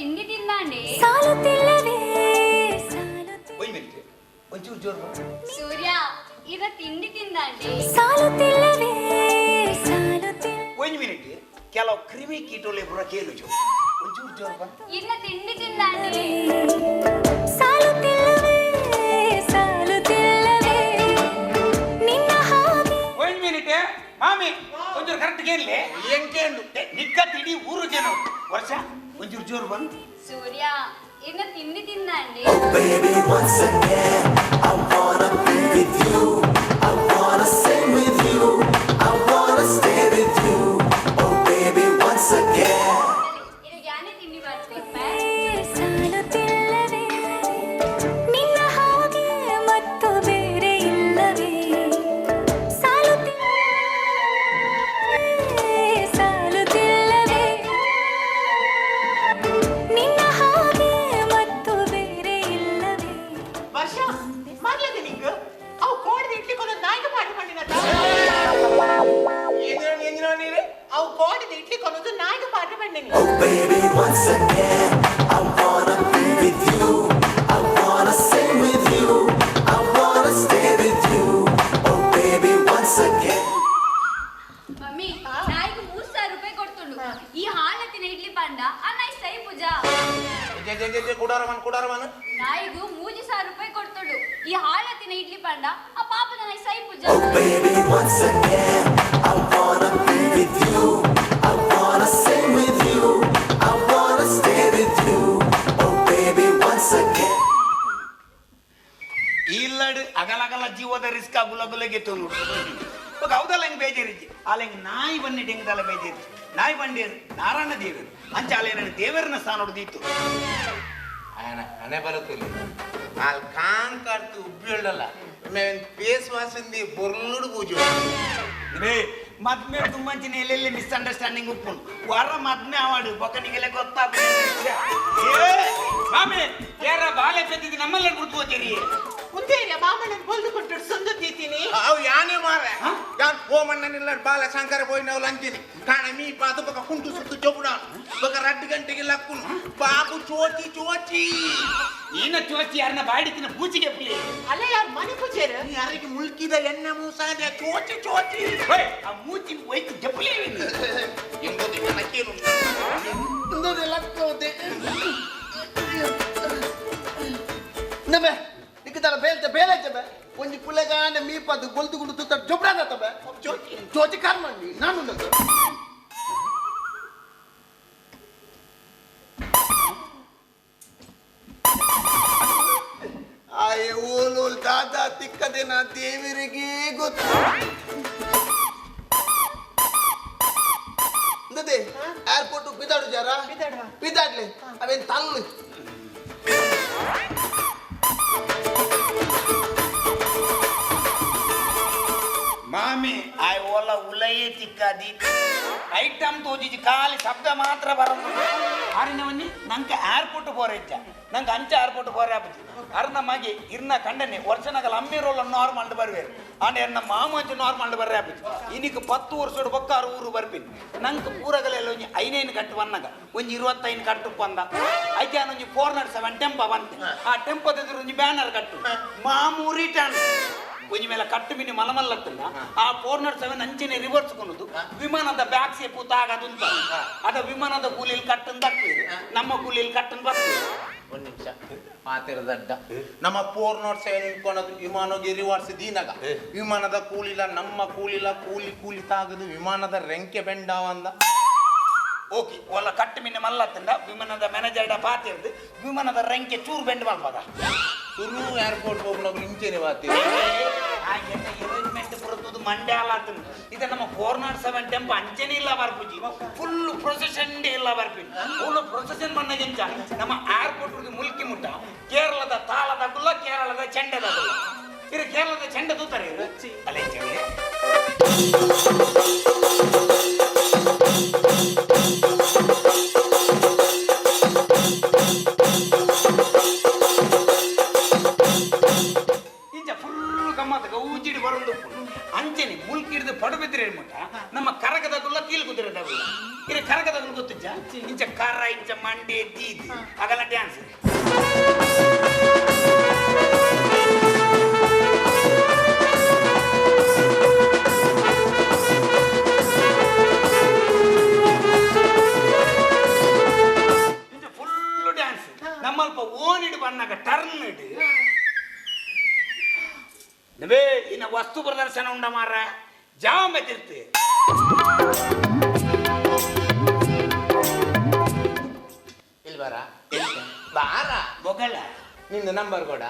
ತಿಂಡಿ ತಿಂದಾಂಡೆ ಒಂಚೂರು ಜೋರು ಸೂರ್ಯ ಇದ ತಿಂಡಿ ತಿಂದಾಂಡೆ ಒಂದು ಮಿನಿಟ್ ಕೆಲವು ಕ್ರಿಮಿ ಕೀಟೋಲೆ ಬರೋ ಕೇಳು ಒಂಚೂರು ಜೋರು ಬಂದು ಇನ್ನ ತಿಂಡಿ ತಿಂದಾಂಡೆ ಒಂದು ಮಿನಿಟ್ ಮಾಮಿ ಒಂಚೂರು ಕರೆಕ್ಟ್ ಕೇಳಲಿ ಹೆಂಗೇನು ನಿಕ್ಕ ತಿಡಿ ಊರು ಜನ ವರ್ಷ ಒಂಚೂರು ಜೋರು ಬಂದು ಸೂರ್ಯ ಇನ್ನ ತಿಂಡಿ ತಿಂದಾಂಡೆ Baby, once again, I wanna be with you. I wanna sing with you. I wanna stay with you. Oh, baby, once again. ಇದು ಯಾನೆ ತಿಂಡಿ ಬರ್ಬೇಕು Oh, baby, once again, I wanna be with you. I wanna sing with you. I wanna stay with you. Oh, baby, once again. Mummy ನಾಯಿಗೂ 3000 ರೂಪಾಯಿ ಕೊಡ್ತುಂಡು ಈ ಹಾಲತ್ತಿನ ಇಡ್ಲಿ ಪಂಡ ಅನ್ನ ಸೈ ಪೂಜಾ ಕುಡಾರವನ್ ನಾಯಿಗೂ 3000 ರೂಪಾಯಿ ಕೊಡ್ತುಂಡು ಈ ಹಾಲತ್ತಿನ ಇಡ್ಲಿ ಪಂಡ ಆ ಪಾಪದ ನೈ ಸೈ ಪೂಜಾ Oh, baby, once again, I wanna be with you. I wanna sing with you. I wanna stay with you. Oh, baby, once again. ಇಲ್ಲಡು ಅಗಲಗಲ ಜೀವದ ರಿಸ್ಕ್ ಗುಲಗುಲಗೆ ತೊಂದು ಹೌದಲ್ಲ ಹೆಂಗ್ ಬೇಜಾರಿಜ್ಜಿ ಅಲ್ಲಿ ಹೆಂಗ್ ನಾಯಿ ಬನ್ನಿ ಹೆಂಗದಲ್ಲ ಬೇಜಾರಿಜ್ಜಿ ನಾಯಿ ಬಂಡೇರು ನಾರಾಯಣ ದೇವರು ಅಂಚ ಅಲ್ಲಿ ದೇವರನ್ನ ಸ್ಥಾನ ಹೊಡೆದಿತ್ತು ಹಣೆ ಬರುತ್ತಿಲ್ಲ ಅಲ್ಲಿ ಕಾನ್ ಕಡ್ತು ಉಬ್ಬಿ ಉಳ್ಳಲ್ಲ ಫೇಸ್ ವಾಸಿಂದಿ ಬೊರ್ಲುಡು ಪೂಜೆ ಮದ್ಮೆ ತುಂಬಂಚಿನ ಎಲ್ಲೆಲ್ಲಿ ಮಿಸ್ಅಂಡರ್ಸ್ಟ್ಯಾಂಡಿಂಗ್ ಉಪ್ಪುಂಡು ವರ ಮದ್ಮೆ ಆವಾಡು ಬೊಕ್ಕನಿಗೆಲ್ಲ ಗೊತ್ತಾಗ ಆಮೇಲೆ ಯಾರ ಬಾಲೆ ಪೆದ್ದಿದ್ದು ನಮ್ಮಲ್ಲೇ ಬಿಡ್ತು ಹೋಗ್ತೀರಿ ಮುಂದೇರಿಯ ಮಾಮಣ್ಣನ ಬೊಲ್ದು ಕೊಟ್ಟು ಸಂದು ತೀತೀನಿ ಅವು ಯಾನೇ ಮಾರೆ ಯಾನ್ ಓಮಣ್ಣನಿಲ್ಲ ಬಾಲ ಶಂಕರ పోయినవు లంచిని కానీ మీ పాత ఒక కుంటు సుత్తు చెప్పుడా ఒక 2 గంటకి లక్కును బాబు చోచి చోచి ఈయన చోచి ಯಾರನ್ನ ಬಾಡಿತಿನ ಪೂಚಿಗೆ ಪುಲಿ ಅಲ್ಲ ಯಾರು ಮನೆ ಪೂಜೆರು ಯಾರಿಗೆ ಮುಲ್ಕಿದ ಎಣ್ಣೆ ಮೂಸಾದೆ ಚೋಚಿ ಚೋಚಿ ಆ ಮೂಚಿ ಹೋಯ್ತು ಜಪ್ಪಲಿ ಎಂಬುದು ನನಗೇನು ಎಂಬುದು ಲಕ್ಕೋದೆ ನಬೆ ನಿಕ್ಕದಲ್ಲ ಬೇಲ್ತೆ ಬೇಲೈತೆ ಬೆ ಒಂಜಿ ಪುಲೆಗಾಂಡೆ ಮೀಪದು ಗೊಲ್ದು ಗುಂಡು ತುತ್ತ ಜೊಬ್ರಾದತ್ತ ಬೆ ಜೋತಿ ಕಾರ್ಮಂಡಿ ನಾನು ನದು ಆಯೆ ಓಲೋಲ್ ದಾದಾ ತಿಕ್ಕದೆ ನಾ ದೇವರಿಗೆ ಗೊತ್ತು ನದೆ ಏರ್ಪೋರ್ಟ್ ಬಿದಾಡು ಜರ ಬಿದಾಡ್ಲೆ ಅವೇನ್ ತಲ್ಲು ಮಾಮಿ ಆಯ್ ಓಲ ಉಲಯೇ ತಿಕ್ಕಾದಿ ಐಟಮ್ ತೋಜಿಜಿ ಖಾಲಿ ಶಬ್ದ ಮಾತ್ರ ಬರೋದು ಆರಿನವನ್ನಿ ನಂಗೆ ಏರ್ಪೋರ್ಟ್ ಬೋರೈತ ನಂಗೆ ಅಂಚೆ ಏರ್ಪೋರ್ಟ್ ಬೋರೆ ಆಪತಿ ಅರ್ನ ಮಗೆ ಇರ್ನ ಕಂಡನೆ ವರ್ಷನಾಗಲ್ಲ ಅಮ್ಮಿರೋಲ್ಲ ನಾರ್ಮಲ್ ಬರ್ವೇರು ಆಂಡ ಎನ್ನ ಮಾಮಂಚು ನಾರ್ಮಲ್ ಬರ್ರೆ ಆಪತಿ ಇನಿಕ್ 10 ವರ್ಷದ ಬೊಕ್ಕಾರು ಊರು ಬರ್ಪಿನಿ ನಂಗೆ ಪೂರಗಲೆಲ್ಲ ಒಂಜಿ 5 ಕಟ್ಟು ಬನ್ನಗ ಒಂಜಿ 25 ಕಟ್ಟು ಬಂದ ಐಕೆ ಒಂಜಿ 407 ಟೆಂಪ ಬಂತೆ ಆ ಟೆಂಪದ ಎದುರು ಒಂಜಿ ಬ್ಯಾನರ್ ಕಟ್ಟು ಮಾಮೂ ರಿಟರ್ನ್ ಒಂಜಿ ಮೇಲೆ ಕಟ್ಟು ಮಿನಿ ಮಲಮಲ್ಲತ್ತಲ್ಲ ಆ 407 ಅಂಚಿನ ರಿವರ್ಸ್ ಕೊನದು ವಿಮಾನದ ಬ್ಯಾಕ್ ಸೇಪು ತಾಗದುಂತ ಅದ ವಿಮಾನದ ಕೂಲಿಲ್ ಕಟ್ಟನ್ ತಕ್ಕಿರು ನಮ್ಮ ಕೂಲಿಲ್ ಕಟ್ಟನ್ ಬರ್ತದೆ ಒಂದು ನಿಮಿಷ ಮಾತಿರದಡ್ಡ ನಮ್ಮ 407 ಇಟ್ಕೊಳೋದು ವಿಮಾನಗೆ ರಿವರ್ಸ್ ದೀನಗ ವಿಮಾನದ ಕೂಲಿಲ್ಲ ನಮ್ಮ ಕೂಲಿಲ್ಲ ಕೂಲಿ ತಾಗದು ವಿಮಾನದ ರೆಂಕೆ ಬೆಂಡಾವಂದ ಓಕೆ ಒಲ್ಲ ಕಟ್ಟು ಮಿನಿ ಮಲ್ಲತ್ತಂದ ವಿಮಾನದ ಮ್ಯಾನೇಜರ್ ಪಾತಿರ್ದು ವಿಮಾನದ ರೆಂಕೆ ಚೂರು ಬೆಂಡ್ ಮಲ್ಪದ ಸುರು ಏರ್ಪೋರ್ಟ್ ಹೋಗ್ನೋಗ್ರು ಇಂಚೆನೆ ಮಾತಿ ಆ ಎನ್ನ ಅರೇಂಜ್ಮೆಂಟ್ ಬರುತ್ತದೆ ಮಂಡ್ಯ ಅಲ್ಲ ಇದು ನಮ್ಮ 407 ಟೆಂಪ ಅಂಚೆನೇ ಇಲ್ಲ ಬರ್ಪುಜಿ ಫುಲ್ ಪ್ರೊಸೆಷನ್ ಇಲ್ಲ ಬರ್ಪಿ ಫುಲ್ ಪ್ರೊಸೆಷನ್ ಬಂದಾಗಿಂಚ ನಮ್ಮ ಏರ್ಪೋರ್ಟ್ ಮುಲ್ಕಿ ಮುಟ್ಟ ಕೇರಳದ ತಾಳದ ಗುಲ್ಲ ಕೇರಳದ ಚೆಂಡದ ಗುಲ್ಲ ಇದು ಕೇರಳದ ಚೆಂಡ ತೂತಾರೆ ಅಲ್ಲೇ ಅಂಚೆನೆ ಮುಲ್ಕಿಡ್ದು ಪಡುಬಿದ್ರೆ ಮಟ್ಟ ನಮ್ಮ ಕರಗದ ಗುಲ್ಲ ಕೀಲು ಕುದುರೆದ ಗುಲ್ಲ ಇದು ಕರಗದ ಗುಲ್ಲ ಗೊತ್ತಿಜ್ಜ ಇಂಚ ಕರ ಇಂಚ ಮಂಡೆ ದೀದಿ ಆಗಲ್ಲ ಡ್ಯಾನ್ಸ್ ಇಂಚ ಫುಲ್ ಡ್ಯಾನ್ಸ್ ನಮ್ಮಲ್ಪ ಓನಿಡು ಬಣ್ಣಗ ಟರ್ನ್ ಇಡು ನವೇ ಇನ್ನ ವಸ್ತು ಪ್ರದರ್ಶನ ಉಂಡ ಮಾರ ಜಾವ ಮೆತ್ತಿರ್ತೆ ಇಲ್ಲಿ ಬಾರ ಬಾರ ಬೊಗಳ ನಿಂದು ನಂಬರ್ ಕೊಡ